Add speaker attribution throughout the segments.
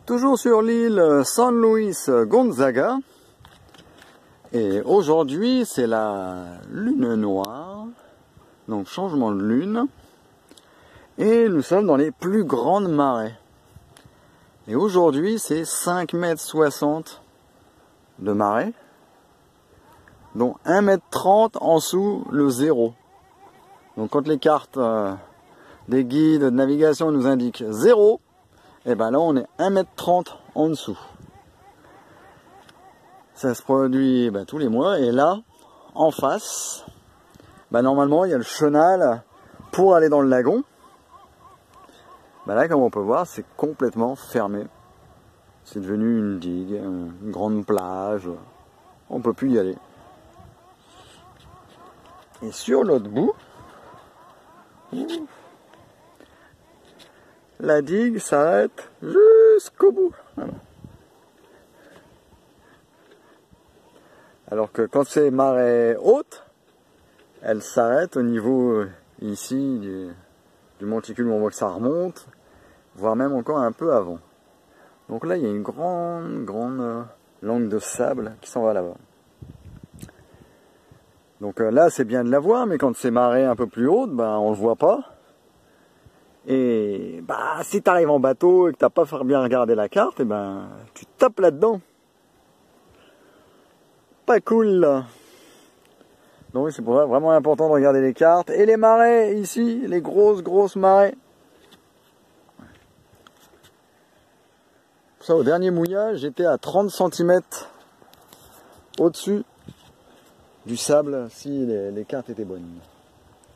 Speaker 1: Toujours sur l'île San Luis Gonzaga. Et aujourd'hui, c'est la lune noire. Donc changement de lune. Et nous sommes dans les plus grandes marées. Et aujourd'hui, c'est 5,60 m de marée. Dont 1,30 m en dessous le zéro. Donc quand les cartes des guides de navigation nous indiquent 0, et ben là on est 1,30 m en dessous. Ça se produit tous les mois, et là, en face, normalement il y a le chenal pour aller dans le lagon. Là, comme on peut voir, c'est complètement fermé. C'est devenu une digue, une grande plage. On peut plus y aller. Et sur l'autre bout, la digue s'arrête jusqu'au bout. Voilà. Alors que quand c'est marée haute, elle s'arrête au niveau ici du monticule où on voit que ça remonte, voire même encore un peu avant. Donc là, il y a une grande langue de sable qui s'en va là-bas. Donc là, c'est bien de la voir, mais quand c'est marée un peu plus haute, on le voit pas. Et si tu arrives en bateau et que tu n'as pas bien regardé la carte, tu tapes là-dedans. Pas cool là. Donc c'est pour ça vraiment important de regarder les cartes. Et les marées ici, les grosses marées. Pour ça, au dernier mouillage, j'étais à 30 cm au-dessus du sable si les cartes étaient bonnes.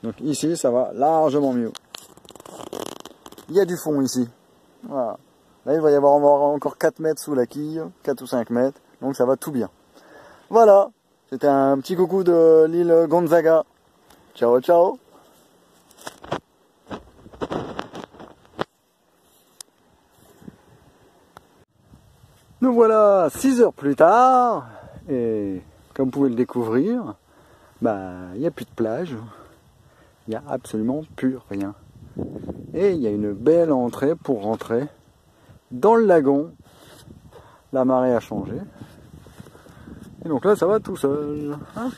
Speaker 1: Donc ici, ça va largement mieux. Il y a du fond ici. Voilà. Là, il va y avoir encore 4 mètres sous la quille, 4 ou 5 mètres. Donc ça va tout bien. Voilà. C'était un petit coucou de l'île Gonzaga. Ciao, ciao. Nous voilà 6 heures plus tard. Et comme vous pouvez le découvrir, il n'y a plus de plage. Il n'y a absolument plus rien. Et il y a une belle entrée pour rentrer dans le lagon. La marée a changé. Et donc là, ça va tout seul. Hein.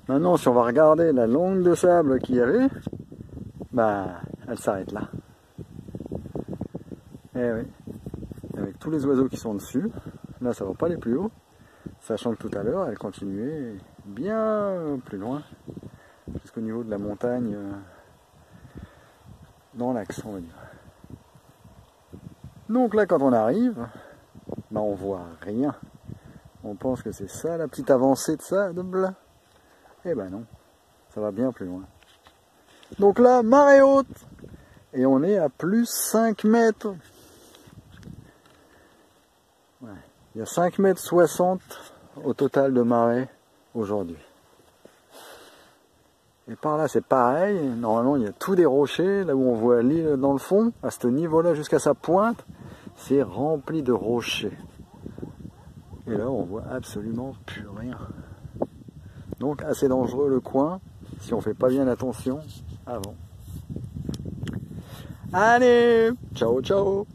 Speaker 1: Maintenant, si on va regarder la langue de sable qu'il y avait, elle s'arrête là. Et oui. Avec tous les oiseaux qui sont dessus. Là, ça ne va pas aller plus haut. Sachant que tout à l'heure, elle continuait bien plus loin. Jusqu'au niveau de la montagne. Dans l'axe, on va dire. Donc là, quand on arrive, on voit rien. On pense que c'est ça, la petite avancée de ça, de blanc. Eh ben non, ça va bien plus loin. Donc là, marée haute, et on est à plus 5 mètres. Ouais. Il y a 5,60 m au total de marée aujourd'hui. Et par là, c'est pareil. Normalement, il y a tous des rochers. Là où on voit l'île dans le fond, à ce niveau-là, jusqu'à sa pointe, c'est rempli de rochers. Et là, on voit absolument plus rien. Donc, assez dangereux le coin, si on fait pas bien attention avant. Allez, ciao, ciao.